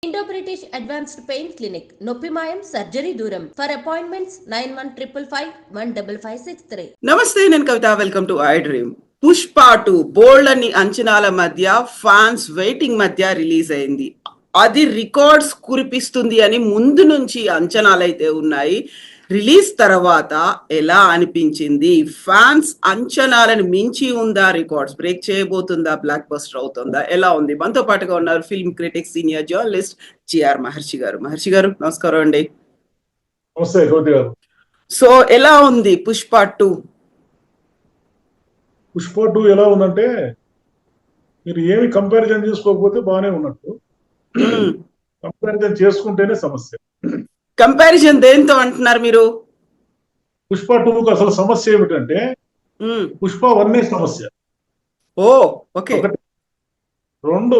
Indo-British Advanced Pain Clinic, Noppimayam Surgery Duram. For appointments 9155515563. నమస్తే, నేను Kavitha. Welcome to iDream. Pushpa 2 బోల్డ్ అని అంచనాల మధ్య, ఫ్యాన్స్ వెయిటింగ్ మధ్య రిలీజ్ అయింది. అది రికార్డ్స్ కురిపిస్తుంది అని ముందు నుంచి అంచనాలైతే ఉన్నాయి. రిలీజ్ తర్వాత ఎలా అనిపించింది? ఫ్యాన్స్ అంచనాలను మించి ఉందా? రికార్డ్స్ బ్రేక్ చేయబోతుందా? బ్లాక్ బస్టర్ అవుతుందా? ఎలా ఉంది? మనతో పాటుగా ఉన్నారు film critic, senior journalist G R Maharshi garu. Maharshi గారు, నమస్కారం అండి. నమస్తే గౌతి గారు. సో ఎలా ఉంది పుష్ప 2? పుష్ప 2 ఎలా ఉందంటే, మీరు ఏమి కంపారిజన్ చేసుకోకపోతే బాగానే ఉన్నట్టు, కంపారిజన్ చేసుకుంటేనే సమస్య. కంపారిజన్ దేంతో అంటున్నారు మీరు? పుష్ప 2కు అసలు సమస్య ఏమిటంటే, పుష్ప 1 సమస్య. ఓ ఓకే. 2,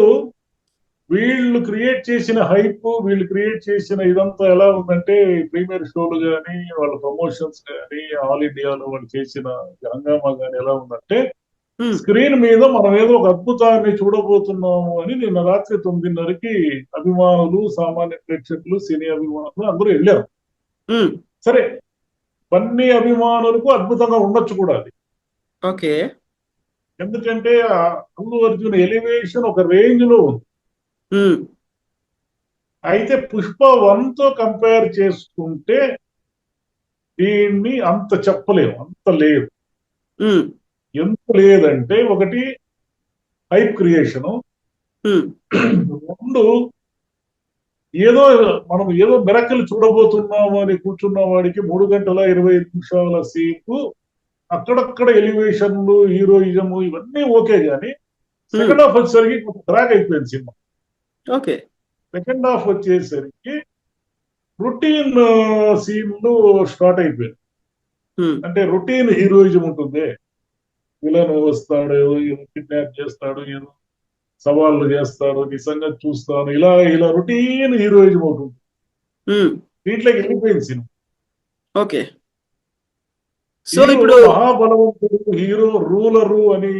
వీళ్ళు క్రియేట్ చేసిన హైప్, వీళ్ళు క్రియేట్ చేసిన ఇదంతా ఎలా ఉందంటే, ప్రీమియర్ షోలు కానీ, వాళ్ళ ప్రమోషన్స్ కానీ, ఆల్ ఇండియాలో వాళ్ళు చేసిన హంగామా కానీ ఎలా ఉందంటే, స్క్రీన్ మీద మనం ఏదో ఒక అద్భుతాన్ని చూడబోతున్నాము అని నిన్న రాత్రి 9:30కి అభిమానులు, సామాన్య ప్రేక్షకులు, సినీ అభిమానులు అందరూ వెళ్ళారు. సరే, అన్ని అభిమానులకు అద్భుతంగా ఉండొచ్చు కూడా అది. ఓకే. ఎందుకంటే అల్లు అర్జున్ ఎలివేషన్ ఒక రేంజ్ లో ఉంది. అయితే పుష్ప 1తో కంపేర్ చేసుకుంటే దీన్ని అంత చెప్పలేము, అంత లేదు. ఎంత లేదంటే, ఒకటి హైప్ క్రియేషను, 2 ఏదో మనం ఏదో మిరకల్ చూడబోతున్నాము అని కూర్చున్న వాడికి 3 గంటల 25 నిమిషాల సేపు అక్కడక్కడ ఎలివేషన్లు, హీరోయిజము ఇవన్నీ ఓకే, కానీ సెకండ్ హాఫ్ వచ్చేసరికి ట్రాక్ అయిపోయింది సినిమా. ఓకే. సెకండ్ హాఫ్ వచ్చేసరికి రొటీన్ సీన్లు స్టార్ట్ అయిపోయింది. అంటే రొటీన్ హీరోయిజం ఉంటుంది. విలన్ వస్తాడు, కిడ్నాప్ చేస్తాడు, ఏదో సవాళ్ళు చేస్తాడు, నీ సంగతి చూస్తాను, ఇలా ఇలా రొటీన్ హీరోయిజం అవుతుంది. దీంట్లోకి వెళ్ళిపోయింది సినిమా. ఓకే. సో ఇప్పుడు మహాబలవంతుడు, హీరో, రూలరు అని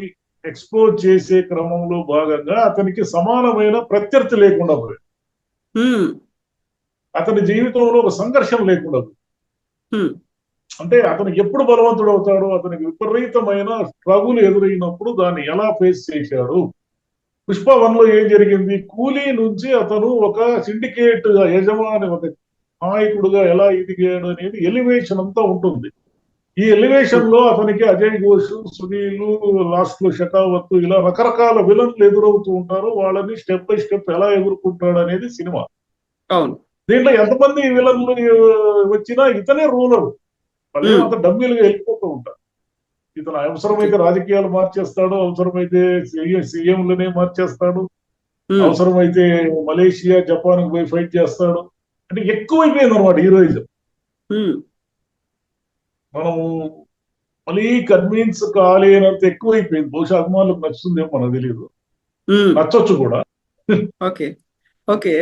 ఎక్స్ప్లోర్ చేసే క్రమంలో భాగంగా అతనికి సమానమైన ప్రత్యర్థి లేకుండా పోయింది. అతని జీవితంలో ఒక సంఘర్షణ లేకుండా పోయింది. అంటే అతను ఎప్పుడు బలవంతుడు అవుతాడు, అతనికి విపరీతమైన స్ట్రగుల్ ఎదురైనప్పుడు దాన్ని ఎలా ఫేస్ చేశాడు. పుష్ప 1లో ఏం జరిగింది? కూలీ నుంచి అతను ఒక సిండికేట్ యజమాని, ఒక నాయకుడుగా ఎలా ఎదిగాడు అనేది ఎలివేషన్ అంతా ఉంటుంది. ఈ ఎలివేషన్ లో అతనికి అజయ్ ఘోష్, సునీల్, లాస్ట్ లో షెకావత్, ఇలా రకరకాల విలన్లు ఎదురవుతూ ఉంటారు. వాళ్ళని స్టెప్ బై స్టెప్ ఎలా ఎదుర్కొంటాడు అనేది సినిమా. అవును. దీంట్లో ఎంతమంది విలన్లు వచ్చినా ఇతనే రూలర్. వాళ్ళు అంత డమ్మీలుగా వెళ్ళిపోతూ ఉంటారు. ఇతను అవసరమైతే రాజకీయాలు మార్చేస్తాడు, అవసరమైతే సీఎంలనే మార్చేస్తాడు, అవసరమైతే మలేషియా, జపాన్ పోయి ఫైట్ చేస్తాడు. అంటే ఎక్కువైపోయింది అనమాట హీరోయిజం. మనం మళ్ళీ కన్విన్స్ కాలేనంత ఎక్కువైపోయింది. బహుశా అభిమానులకు నచ్చుతుందేమో మనకు తెలియదు, నచ్చొచ్చు కూడా. ఓకే. ఓకే.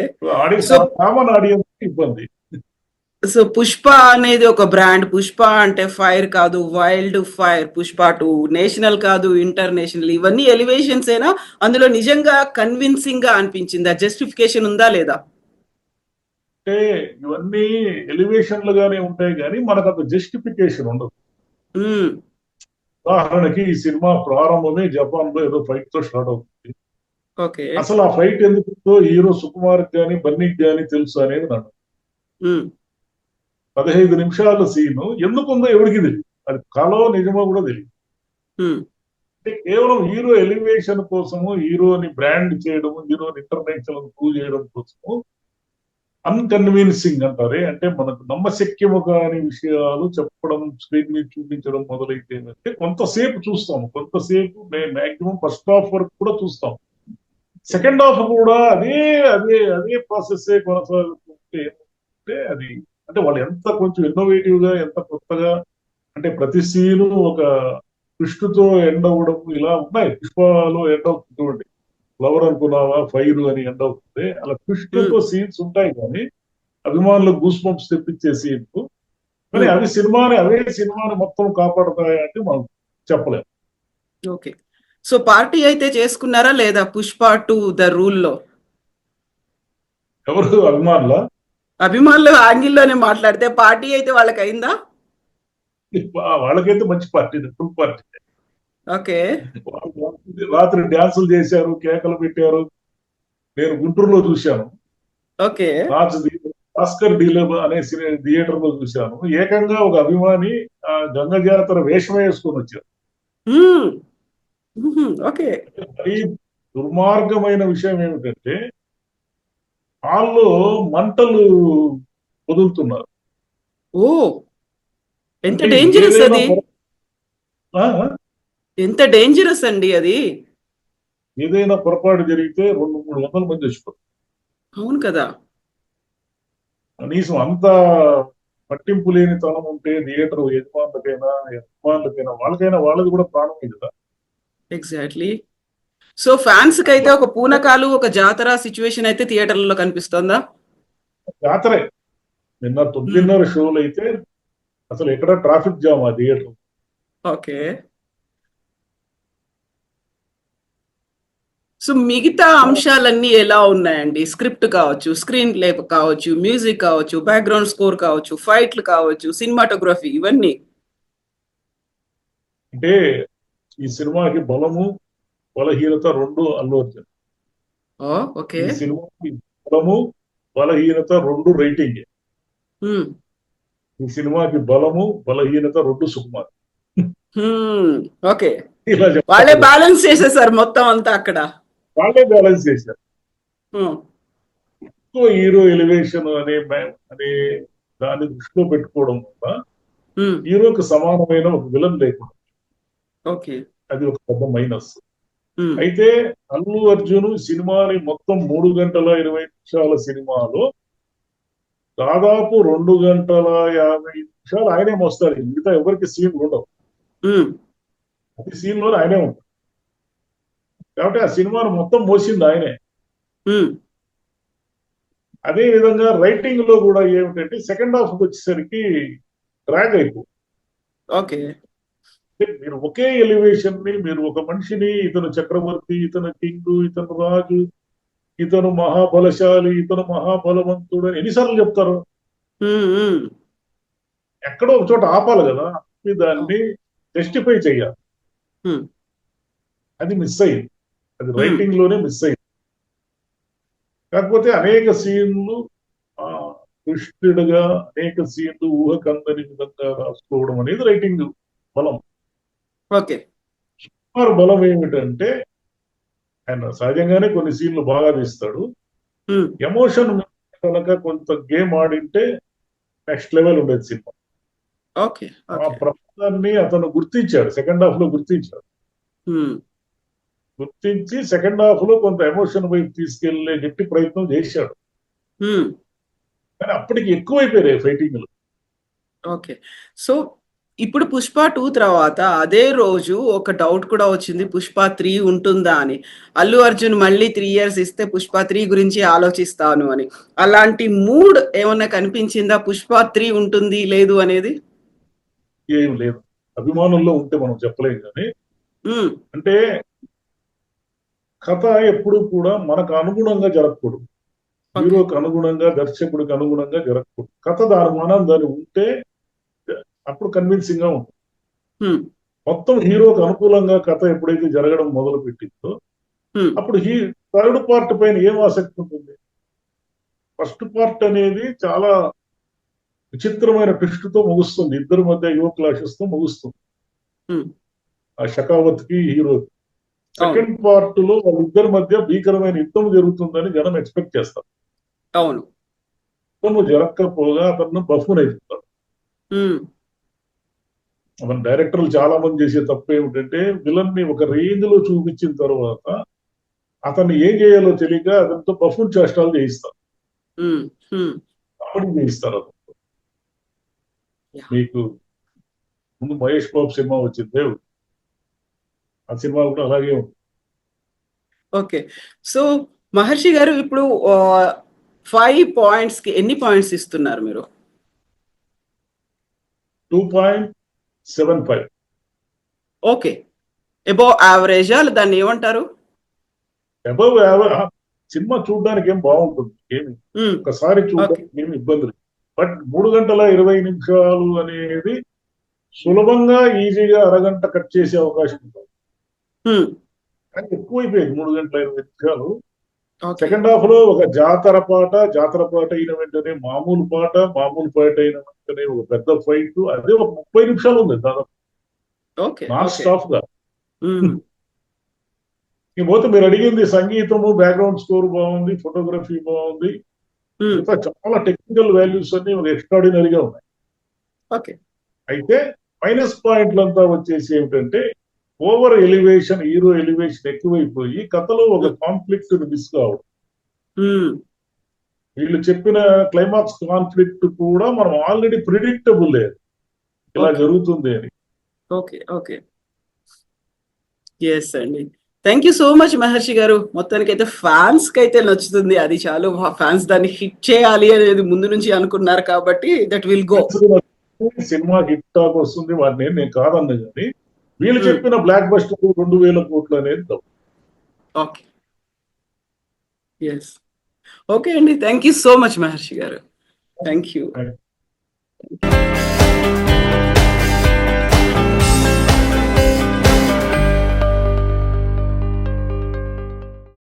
కామన్ ఆడియన్స్ ఇబ్బంది. సో పుష్ప అనేది ఒక బ్రాండ్. పుష్ప అంటే ఫైర్ కాదు, వైల్డ్ ఫైర్. పుష్ప 2 నేషనల్ కాదు, ఇంటర్నేషనల్. ఇవన్నీ ఎలివేషన్స్ అయినా అందులో నిజంగా కన్విన్సింగ్ గా అనిపించిందా? జస్టిఫికేషన్ ఉందా లేదా? అంటే ఇవన్నీ ఎలివేషన్లుగానే ఉంటాయి, కానీ మనకు అంత జస్టిఫికేషన్ ఉండదు. ఉదాహరణకి ఈ సినిమా ప్రారంభమే జపాన్ లో ఏదో ఫైట్ తో స్టార్ట్ అవుతుంది. అసలు ఆ ఫైట్ ఎందుకు హీరో సుకుమార్ కానీ బన్నీకి కానీ తెలుసు అనేది నాకు 15 నిమిషాల సీను ఎందుకుందో ఎవరికి తెలియదు. అది కలో నిజమో కూడా తెలియదు. అంటే కేవలం హీరో ఎలివేషన్ కోసము, హీరోని బ్రాండ్ చేయడము, హీరోని ఇంటర్నేషనల్ ప్రూవ్ చేయడం కోసము అన్కన్విన్సింగ్ అంటారే, అంటే మనకు నమ్మశక్యము కాని విషయాలు చెప్పడం, స్క్రీన్ మీద చూపించడం మొదలైతే కొంతసేపు చూస్తాము. కొంతసేపు మాక్సిమం ఫస్ట్ హాఫ్ వరకు కూడా చూస్తాం. సెకండ్ హాఫ్ కూడా అదే అదే అదే ప్రాసెస్ కొనసాగుతుంటే అది, అంటే వాళ్ళు ఎంత కొంచెం ఇన్నోవేటివ్ గా, ఎంత కొత్తగా, అంటే ప్రతి సీను ఒక ట్విస్ట్తో ఎండ్ అవ్వడం ఇలా ఉన్నాయి. పుష్పలో ఎండ్ అవుతుంది చూడండి, ఫ్లవర్ అనుకున్నావా ఫైర్ అని ఎండ్ అవుతుంది. అలా ట్విస్ట్తో సీన్స్ ఉంటాయి, కానీ అభిమానులకు గూస్ బంప్స్ తెప్పించే సీన్స్. కానీ అవే సినిమాని మొత్తం కాపాడుతాయంటే మనం చెప్పలేము. ఓకే. సో పార్టీ అయితే చేసుకున్నారా లేదా పుష్ప 2 ద రూల్లో? ఎవరు అభిమానుల అభిమానులు యాంగిల్లోనే మాట్లాడితే పార్టీ అయితే వాళ్ళకి అయిందా? వాళ్ళకైతే మంచి పార్టీ, ఫుల్ పార్టీ. ఓకే. రాత్రి డ్యాన్సులు చేశారు, కేకలు పెట్టారు. నేను గుంటూరులో చూశాను. ఓకే. భాస్కర్ డీలర్ అనే థియేటర్ లో చూశాను. ఏకంగా ఒక అభిమాని గంగ జాతర వేషం వేసుకొని వచ్చారు. ఓకే. ఈ దుర్మార్గమైన విషయం ఏమిటంటే హాల్లో మంటలు వదులుతున్నారు. ఓ, ఎంత డేంజరస్ అది! ఎంత డేంజరస్ అండి అది! ఏదైనా పొరపాటు జరిగితే 200-300 మంది చచ్చిపోతారు. అవును కదా. కనీసం అంత పట్టింపు లేని తనం ఉంటే థియేటర్ యజమానులకైనా వాళ్ళది కూడా ప్రాణం కదా. ఎగ్జాక్ట్లీ. సో ఫ్యాన్స్ కి అయితే ఒక పూనకాలు, ఒక జాతర సిచ్యువేషన్ అయితే థియేటర్లలో కనిపిస్తుందా? జాతరే. నిన్న 9:30 షోలు అయితే అసలు ఎక్కడ ట్రాఫిక్ జామ్ ఆ థియేటర్. ఓకే. సో మిగతా అంశాలన్నీ ఎలా ఉన్నాయండి? స్క్రిప్ట్ కావచ్చు, స్క్రీన్ ప్లే కావచ్చు, మ్యూజిక్ కావచ్చు, బ్యాక్గ్రౌండ్ స్కోర్ కావచ్చు, ఫైట్లు కావచ్చు, సినిమాటోగ్రఫీ, ఇవన్నీ అంటే ఈ సినిమాకి బలము బలహీనత 2 అల్లు అర్జున్. ఓకే. ఈ సినిమాకి బలము బలహీనత 2 రైటింగ్. ఈ సినిమాకి బలము బలహీనత 2 సుకుమార్. ఓకే. ఇలా వాళ్ళే బ్యాలెన్స్ చేసేసారు మొత్తం అంతా అక్కడ. వాళ్ళే బ్యాలెన్స్ చేశారు. హీరో ఎలివేషన్ అనే దాన్ని దృష్టిలో పెట్టుకోవడం వల్ల హీరోకి సమానమైన ఒక విలన్ లేకుండా, ఓకే, అది ఒక పెద్ద మైనస్. అయితే అల్లు అర్జున్ సినిమాని మొత్తం 3 గంటల 20 నిమిషాల సినిమాలో దాదాపు 2 గంటల 50 నిమిషాలు ఆయనే మోస్తారు. మిగతా ఎవరికి సీన్ ఉండవు. ప్రతి సీన్ లో ఆయనే ఉంటారు. కాబట్టి ఆ సినిమాను మొత్తం మోసింది ఆయనే. అదే విధంగా రైటింగ్ లో కూడా ఏమిటంటే సెకండ్ హాఫ్ వచ్చేసరికి డ్రాగ్ అయిపోతుంది. ఓకే. మీరు ఒకే ఎలివేషన్ ని, మీరు ఒక మనిషిని ఇతను చక్రవర్తి, ఇతను కింగ్, ఇతను రాజు, ఇతను మహాబలశాలి, ఇతను మహాబలవంతుడు అని ఎన్నిసార్లు చెప్తారు? ఎక్కడో ఒక చోట ఆపాలి కదా, దాన్ని జస్టిఫై చెయ్యాలి. అది మిస్ అయ్యింది. అది రైటింగ్ లోనే మిస్ అయ్యింది. కాకపోతే అనేక సీన్లు ట్విస్టెడ్ గా, అనేక సీన్లు ఊహకందని విధంగా రాసుకోవడం అనేది రైటింగ్ బలం. ఓకే. సుకుమార్ బలం ఏమిటంటే ఆయన సహజంగానే కొన్ని సీన్లు బాగా తీస్తాడు. ఎమోషన్ కనుక కొంత గేమ్ ఆడింటే నెక్స్ట్ లెవెల్ ఉండేది సినిమా. ఓకే. ఆ ప్రమాదాన్ని అతను గుర్తించాడు, సెకండ్ హాఫ్ లో గుర్తించాడు. గుర్తించి సెకండ్ హాఫ్ లో కొంత ఎమోషన్ వైపు తీసుకెళ్లే గట్టి ప్రయత్నం చేశాడు. కానీ అప్పటికి ఎక్కువైపోయాయి ఫైటింగ్లు. ఓకే. సో ఇప్పుడు పుష్ప 2 తర్వాత అదే రోజు ఒక డౌట్ కూడా వచ్చింది, పుష్ప 3 ఉంటుందా అని. అల్లు అర్జున్ మళ్ళీ 3 years ఇస్తే పుష్ప 3 గురించి ఆలోచిస్తాను అని. అలాంటి మూడ్ ఏమన్నా కనిపించిందా? పుష్ప 3 ఉంటుంది లేదు అనేది ఏం లేదు. అభిమానుల్లో ఉంటే మనం చెప్పలేం కానీ, అంటే కథ ఎప్పుడు కూడా మనకు అనుగుణంగా జరగకూడదు. హీరోకి అనుగుణంగా, దర్శకుడికి అనుగుణంగా జరగకూడదు. కథ దాని ఉంటే అప్పుడు కన్విన్సింగ్ గా ఉంటుంది. మొత్తం హీరోకి అనుకూలంగా కథ ఎప్పుడైతే జరగడం మొదలు పెట్టిందో అప్పుడు థర్డ్ పార్ట్ పైన ఏం ఆసక్తి ఉంటుంది? ఫస్ట్ పార్ట్ అనేది చాలా విచిత్రమైన ట్విస్ట్ తో ముగుస్తుంది. ఇద్దరి మధ్య యువ క్లాషెస్ తో ముగుస్తుంది. ఆ షకావత్ కి హీరోకి. సెకండ్ పార్ట్ లో వాళ్ళిద్దరి మధ్య భీకరమైన యుద్ధం జరుగుతుందని జనం ఎక్స్పెక్ట్ చేస్తారు. అవును. యుద్ధము జరగకపోగా అతను బఫూన్ అయిపోతాడు. మన డైరెక్టర్లు చాలా మంది చేసే తప్పు ఏమిటంటే విలన్ ని ఒక రేంజ్ లో చూపించిన తర్వాత అతన్ని ఏం చేయాలో తెలియక అతనితో బఫూన్ చేష్టాలు చేయిస్తారు, కామెడీ చేయిస్తారు. అతను మీకు ముందు మహేష్ బాబు సినిమా వచ్చింది, ఆ సినిమా కూడా అలాగే ఉంది. ఓకే. సో మహర్షి గారు ఇప్పుడు 5 points కి ఎన్ని పాయింట్స్ ఇస్తున్నారు మీరు? 2.75. ఓకే. అబౌవ్ యావరేజా దాన్ని ఏమంటారు? అబౌవ్ సినిమా చూడడానికి ఏం బాగుంటుంది, ఏమి ఒకసారి చూడడానికి ఏమి ఇబ్బంది లేదు. బట్ 3 గంటల 20 నిమిషాలు అనేది సులభంగా ఈజీగా అరగంట కట్ చేసే అవకాశం ఉంటుంది. కానీ ఎక్కువైపోయింది 3 గంటల 20 నిమిషాలు. సెకండ్ హాఫ్ లో ఒక జాతర పాట అయిన వెంటనే మామూలు పాట అయిన వెంటనే ఒక పెద్ద ఫైట్, అదే ఒక 30 నిమిషాలు ఉంది దాదాపు నాన్ స్టాప్ గా. పోతే మీరు అడిగింది సంగీతము, బ్యాక్గ్రౌండ్ స్కోర్ బాగుంది, ఫోటోగ్రఫీ బాగుంది, చాలా టెక్నికల్ వాల్యూస్ అన్ని ఎక్స్ట్రాడినరీగా ఉన్నాయి. అయితే మైనస్ పాయింట్లంతా వచ్చేసి ఏమిటంటే ఓవర్ ఎలివేషన్, హీరో ఎలివేషన్ ఎక్కువైపోయి కథలో ఒక కాన్ఫ్లిక్ట్ మిస్ కావడం. వీళ్ళు చెప్పిన క్లైమాక్స్ కాన్ఫ్లిక్ట్ కూడా మనం ఆల్రెడీ ప్రిడిక్టబుల్ లేదు, ఇలా జరుగుతుంది అని. ఎస్ అండి, థ్యాంక్ యూ సో మచ్ మహర్షి గారు. మొత్తానికి అయితే ఫ్యాన్స్ కి అయితే నచ్చుతుంది, అది చాలు. ఫ్యాన్స్ దాన్ని హిట్ చేయాలి అనేది ముందు నుంచి అనుకున్నారు కాబట్టి that will go. Cinema hit talk వస్తుంది, వాటిని నేను కాదన్నా కానీ వీళ్ళు చెప్పిన బ్లాక్ బస్టర్ 2000 కోట్లు అనేది తప్పు. ఓకే అండి, థ్యాంక్ యూ సో మచ్ మహర్షి గారు. Thank you.